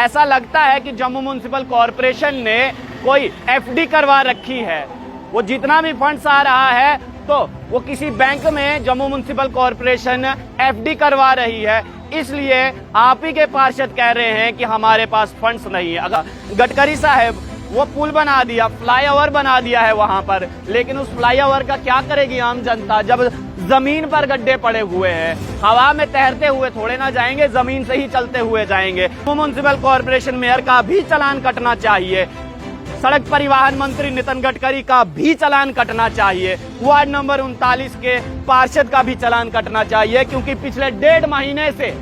ऐसा लगता है कि जम्मू म्युनिसिपल कॉरपोरेशन ने कोई एफडी करवा रखी है। वो जितना भी फंड्स आ रहा है तो वो किसी बैंक में जम्मू म्युनिसिपल कॉरपोरेशन एफडी करवा रही है। इसलिए आप ही के पार्षद कह रहे हैं कि हमारे पास फंड्स नहीं है। अगर गडकरी साहब वो पुल बना दिया, फ्लाईओवर बना दिया है वहां पर, लेकिन उस फ्लाईओवर का क्या करेगी आम जनता जब जमीन पर गड्ढे पड़े हुए हैं? हवा में तैरते हुए थोड़े ना जाएंगे, जमीन से ही चलते हुए जाएंगे। म्युनिसिपल कॉरपोरेशन मेयर का भी चालान कटना चाहिए, सड़क परिवहन मंत्री नितिन गडकरी का भी चालान कटना चाहिए, वार्ड नंबर 39 के पार्षद का भी चालान कटना चाहिए, क्योंकि पिछले 1.5 महीने से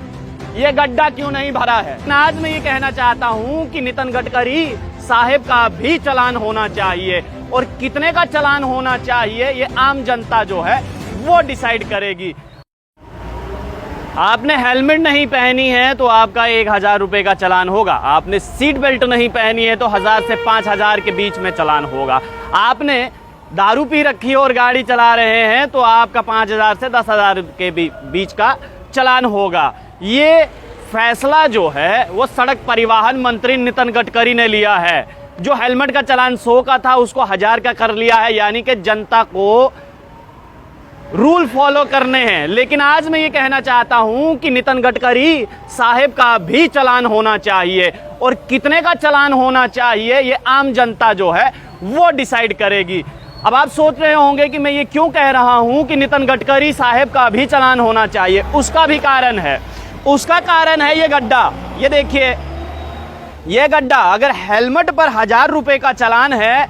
ये गड्ढा क्यों नहीं भरा है। आज मैं ये कहना चाहता हूं कि नितिन गडकरी साहब का भी चालान होना चाहिए, और कितने का चालान होना चाहिए ये आम जनता जो है वो डिसाइड करेगी। आपने हेलमेट नहीं पहनी है तो आपका 1000 रुपए का चालान होगा। आपने सीट बेल्ट नहीं पहनी है तो 1000 से 5000 के बीच में चालान होगा। आपने दारू पी रखी है और गाड़ी चला रहे हैं तो आपका 5000 से 10,000 के बीच का चालान होगा। ये फैसला जो है वो सड़क परिवहन मंत्री नितिन गडकरी ने लिया है। जो हेलमेट का चालान 100 का था उसको 1000 का कर लिया है, यानी कि जनता को रूल फॉलो करने हैं। लेकिन आज मैं ये कहना चाहता हूं कि नितिन गडकरी साहब का भी चालान होना चाहिए, और कितने का चालान होना चाहिए ये आम जनता जो है वो डिसाइड करेगी। अब आप सोच रहे होंगे कि मैं ये क्यों कह रहा हूं कि नितिन गडकरी साहब का भी चालान होना चाहिए। उसका भी कारण है। उसका कारण है ये गड्ढा। ये देखिए, ये गड्ढा अगर हेलमेट पर 1000 रुपए का चालान है,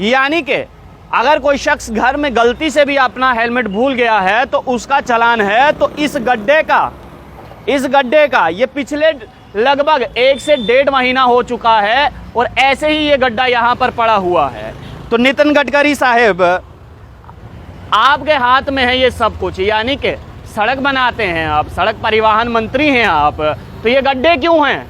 यानी कि अगर कोई शख्स घर में गलती से भी अपना हेलमेट भूल गया है तो उसका चालान है। तो इस गड्ढे का ये पिछले लगभग 1 से 1.5 महीना हो चुका है, और ऐसे ही ये गड्ढा यहां पर पड़ा हुआ है। तो नितिन गडकरी साहब, आपके हाथ में है ये सब कुछ, यानी कि सड़क बनाते हैं आप, सड़क परिवहन मंत्री हैं आप, तो ये गड्ढे क्यों हैं?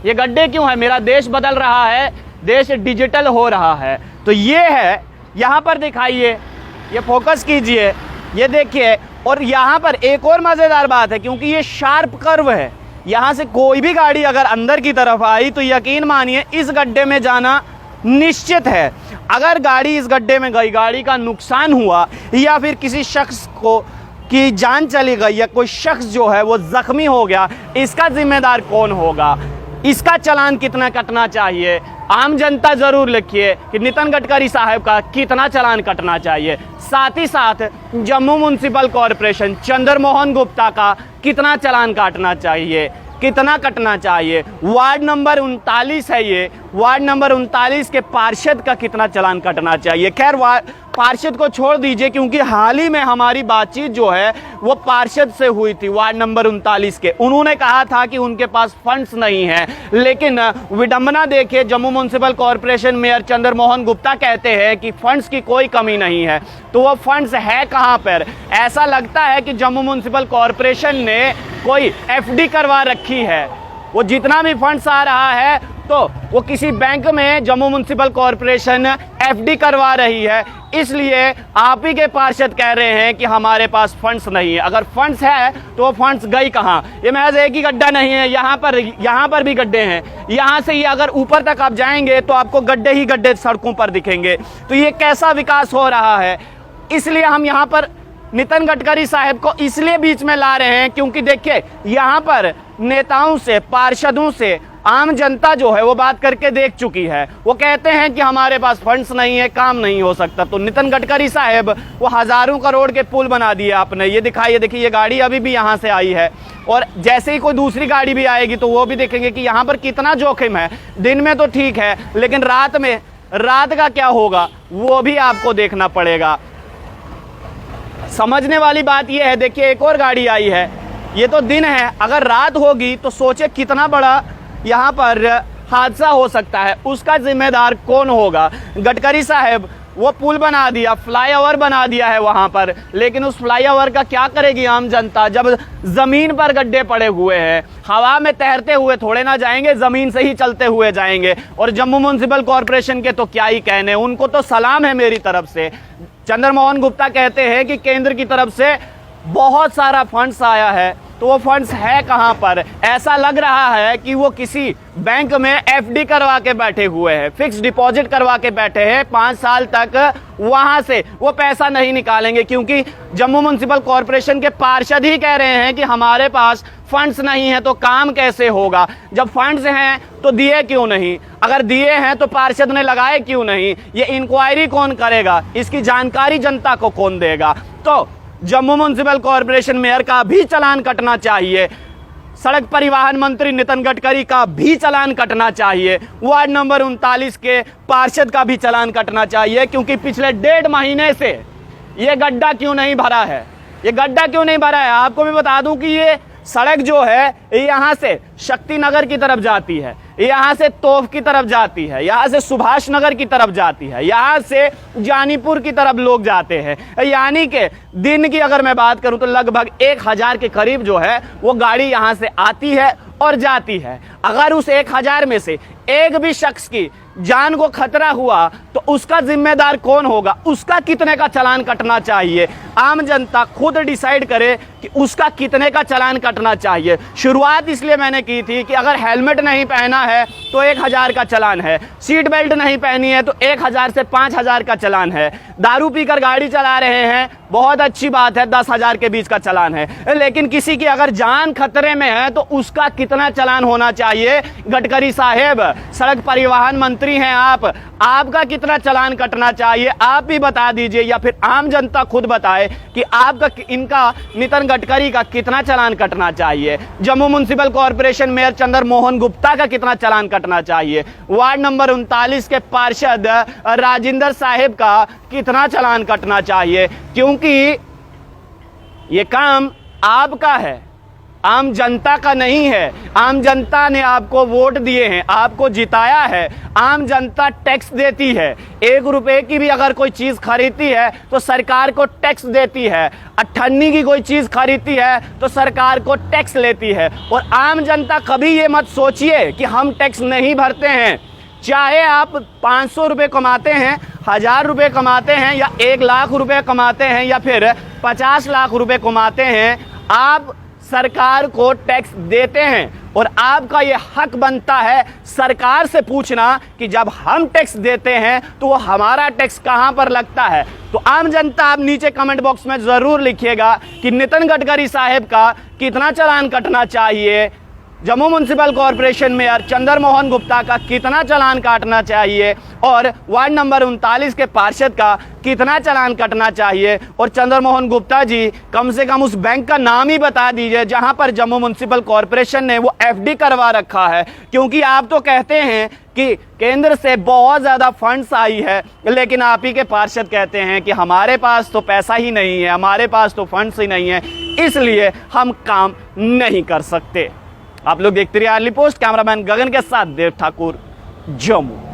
ये गड्ढे क्यों हैं? मेरा देश बदल रहा है, देश डिजिटल हो रहा है। तो ये है, यहाँ पर दिखाइए, ये फोकस कीजिए, ये देखिए। और यहाँ पर एक और मज़ेदार बात है, क्योंकि ये शार्प कर्व है, यहाँ से कोई भी गाड़ी अगर अंदर की तरफ आई तो यकीन मानिए इस गड्ढे में जाना निश्चित है। अगर गाड़ी इस गड्ढे में गई, गाड़ी का नुकसान हुआ, या फिर किसी शख्स को की जान चली गई, या कोई शख्स जो है वो जख्मी हो गया, इसका जिम्मेदार कौन होगा? इसका चालान कितना कटना चाहिए? आम जनता जरूर लिखिए कि नितिन गडकरी साहब का कितना चालान कटना चाहिए। साथ ही साथ जम्मू म्युनिसिपल कॉरपोरेशन चंद्रमोहन गुप्ता का कितना चालान काटना चाहिए, कितना कटना चाहिए। वार्ड नंबर 39 है ये, वार्ड नंबर 39 के पार्षद का कितना चालान कटना चाहिए। खैर, पार्षद को छोड़ दीजिए, क्योंकि हाल ही में हमारी बातचीत जो है वो पार्षद से हुई थी वार्ड नंबर 39 के। उन्होंने कहा था कि उनके पास फंड्स नहीं है, लेकिन विडंबना देखिए, Jammu municipal corporation mayor Chandramohan Gupta कहते हैं कि फंड्स की कोई कमी नहीं है। तो वो फंड्स है कहाँ पर? ऐसा लगता है कि जम्मू म्युनिसिपल कॉरपोरेशन ने कोई एफडी करवा रखी है। वो जितना भी फंड्स आ रहा है तो वो किसी बैंक में जम्मू म्युनिसिपल कॉरपोरेशन एफडी करवा रही है। इसलिए आप ही के पार्षद कह रहे हैं कि हमारे पास फंड्स नहीं है। अगर फंड्स है तो वो फंड्स गई कहाँ? ये महज एक ही गड्ढा नहीं है, यहाँ पर भी गड्ढे हैं। यहाँ से ये अगर ऊपर तक आप जाएंगे तो आपको गड्ढे ही गड्ढे सड़कों पर दिखेंगे। तो ये कैसा विकास हो रहा है? इसलिए हम यहाँ पर नितिन गडकरी साहब को इसलिए बीच में ला रहे हैं, क्योंकि देखिए यहाँ पर नेताओं से, पार्षदों से आम जनता जो है वो बात करके देख चुकी है। वो कहते हैं कि हमारे पास फंड्स नहीं है, काम नहीं हो सकता। तो नितिन गडकरी साहब, वो हजारों करोड़ के पुल बना दिए आपने। ये दिखाइए, देखिए ये गाड़ी अभी भी यहाँ से आई है, और जैसे ही कोई दूसरी गाड़ी भी आएगी तो वो भी देखेंगे कि यहाँ पर कितना जोखिम है। दिन में तो ठीक है, लेकिन रात का क्या होगा वो भी आपको देखना पड़ेगा। समझने वाली बात यह है, देखिए एक और गाड़ी आई है, ये तो दिन है, अगर रात होगी तो सोचे कितना बड़ा यहाँ पर हादसा हो सकता है। उसका जिम्मेदार कौन होगा? गडकरी साहब, वो पुल बना दिया, फ्लाईओवर बना दिया है वहाँ पर, लेकिन उस फ्लाईओवर का क्या करेगी आम जनता जब ज़मीन पर गड्ढे पड़े हुए हैं? हवा में तैरते हुए थोड़े ना जाएंगे, ज़मीन से ही चलते हुए जाएंगे। और जम्मू म्युनिसिपल कॉरपोरेशन के तो क्या ही कहने, उनको तो सलाम है मेरी तरफ से। चंद्रमोहन गुप्ता कहते हैं कि केंद्र की तरफ से बहुत सारा फंड्स आया है, तो वो फंड्स है कहाँ पर? ऐसा लग रहा है कि वो किसी बैंक में एफडी करवा के बैठे हुए हैं, फिक्स डिपॉजिट करवा के बैठे हैं। 5 साल तक वहां से वो पैसा नहीं निकालेंगे, क्योंकि जम्मू म्युनिसिपल कॉरपोरेशन के पार्षद ही कह रहे हैं कि हमारे पास फंड्स नहीं है तो काम कैसे होगा। जब फंड्स हैं तो दिए क्यों नहीं? अगर दिए हैं तो पार्षद ने लगाए क्यों नहीं? ये इंक्वायरी कौन करेगा? इसकी जानकारी जनता को कौन देगा? तो जम्मू म्युनिसिपल कॉरपोरेशन मेयर का भी चालान कटना चाहिए, सड़क परिवहन मंत्री नितिन गडकरी का भी चालान कटना चाहिए, वार्ड नंबर 39 के पार्षद का भी चालान कटना चाहिए, क्योंकि पिछले 1.5 महीने से ये गड्ढा क्यों नहीं भरा है? ये गड्ढा क्यों नहीं भरा है? आपको मैं बता दूं कि ये सड़क जो है यहाँ से शक्ति नगर की तरफ जाती है, यहाँ से तोफ की तरफ जाती है, यहाँ से सुभाष नगर की तरफ जाती है, यहाँ से जानीपुर की तरफ लोग जाते हैं। यानी कि दिन की अगर मैं बात करूं तो लगभग 1000 के करीब जो है वो गाड़ी यहाँ से आती है और जाती है। अगर उस 1000 में से एक भी शख्स की जान को खतरा हुआ तो उसका जिम्मेदार कौन होगा? उसका कितने का चालान कटना चाहिए? आम जनता खुद डिसाइड करे कि उसका कितने का चालान कटना चाहिए। शुरुआत इसलिए मैंने की थी कि अगर हेलमेट नहीं पहना है तो 1000 का चालान है, सीट बेल्ट नहीं पहनी है तो 1000 से 5000 का चालान है, दारू पीकर गाड़ी चला रहे हैं बहुत अच्छी बात है 10,000 के बीच का चालान है, लेकिन किसी की अगर जान खतरे में है तो उसका कितना चालान होना चाहिए? गडकरी साहेब, सड़क परिवहन मंत्री हैं आप, आपका कितना चालान कटना चाहिए? आप भी बता दीजिए, या फिर आम जनता खुद बताए कि आपका, इनका, नितिन गडकरी का कितना चालान कटना चाहिए। Jammu municipal corporation mayor Chandra Mohan Gupta का कितना चालान कटना चाहिए। वार्ड नंबर 39 के पार्षद राजेंद्र साहेब का कितना चालान कटना चाहिए, क्योंकि ये काम आपका है, आम जनता का नहीं है। आम जनता ने आपको वोट दिए हैं, आपको जिताया है, आम जनता टैक्स देती है। 1 रुपए की भी अगर कोई चीज खरीदती है तो सरकार को टैक्स देती है, 98 की कोई चीज खरीदती है तो सरकार को टैक्स लेती है। और आम जनता कभी ये मत सोचिए कि हम टैक्स नहीं भरते हैं। चाहे आप 500 रुपये कमाते हैं, 1000 रुपये कमाते हैं, या 1 लाख रुपये कमाते हैं, या फिर 50 लाख रुपये कमाते हैं, आप सरकार को टैक्स देते हैं। और आपका ये हक बनता है सरकार से पूछना कि जब हम टैक्स देते हैं तो वो हमारा टैक्स कहां पर लगता है। तो आम जनता आप नीचे कमेंट बॉक्स में जरूर लिखिएगा कि नितिन गडकरी साहब का कितना चालान कटना चाहिए, Jammu municipal corporation mayor Chandra Mohan Gupta का कितना चालान काटना चाहिए, और वार्ड नंबर 39 के पार्षद का कितना चालान कटना चाहिए। और चंद्र मोहन गुप्ता जी, कम से कम उस बैंक का नाम ही बता दीजिए जहां पर जम्मू म्युनिसिपल कॉरपोरेशन ने वो एफडी करवा रखा है। क्योंकि आप तो कहते हैं कि केंद्र से बहुत ज़्यादा फंड्स आई है, लेकिन आप ही के पार्षद कहते हैं कि हमारे पास तो पैसा ही नहीं है, हमारे पास तो फंड्स ही नहीं है, इसलिए हम काम नहीं कर सकते। आप लोग देखते रहिए अर्ली पोस्ट, कैमरामैन गगन के साथ देव ठाकुर, जम्मू।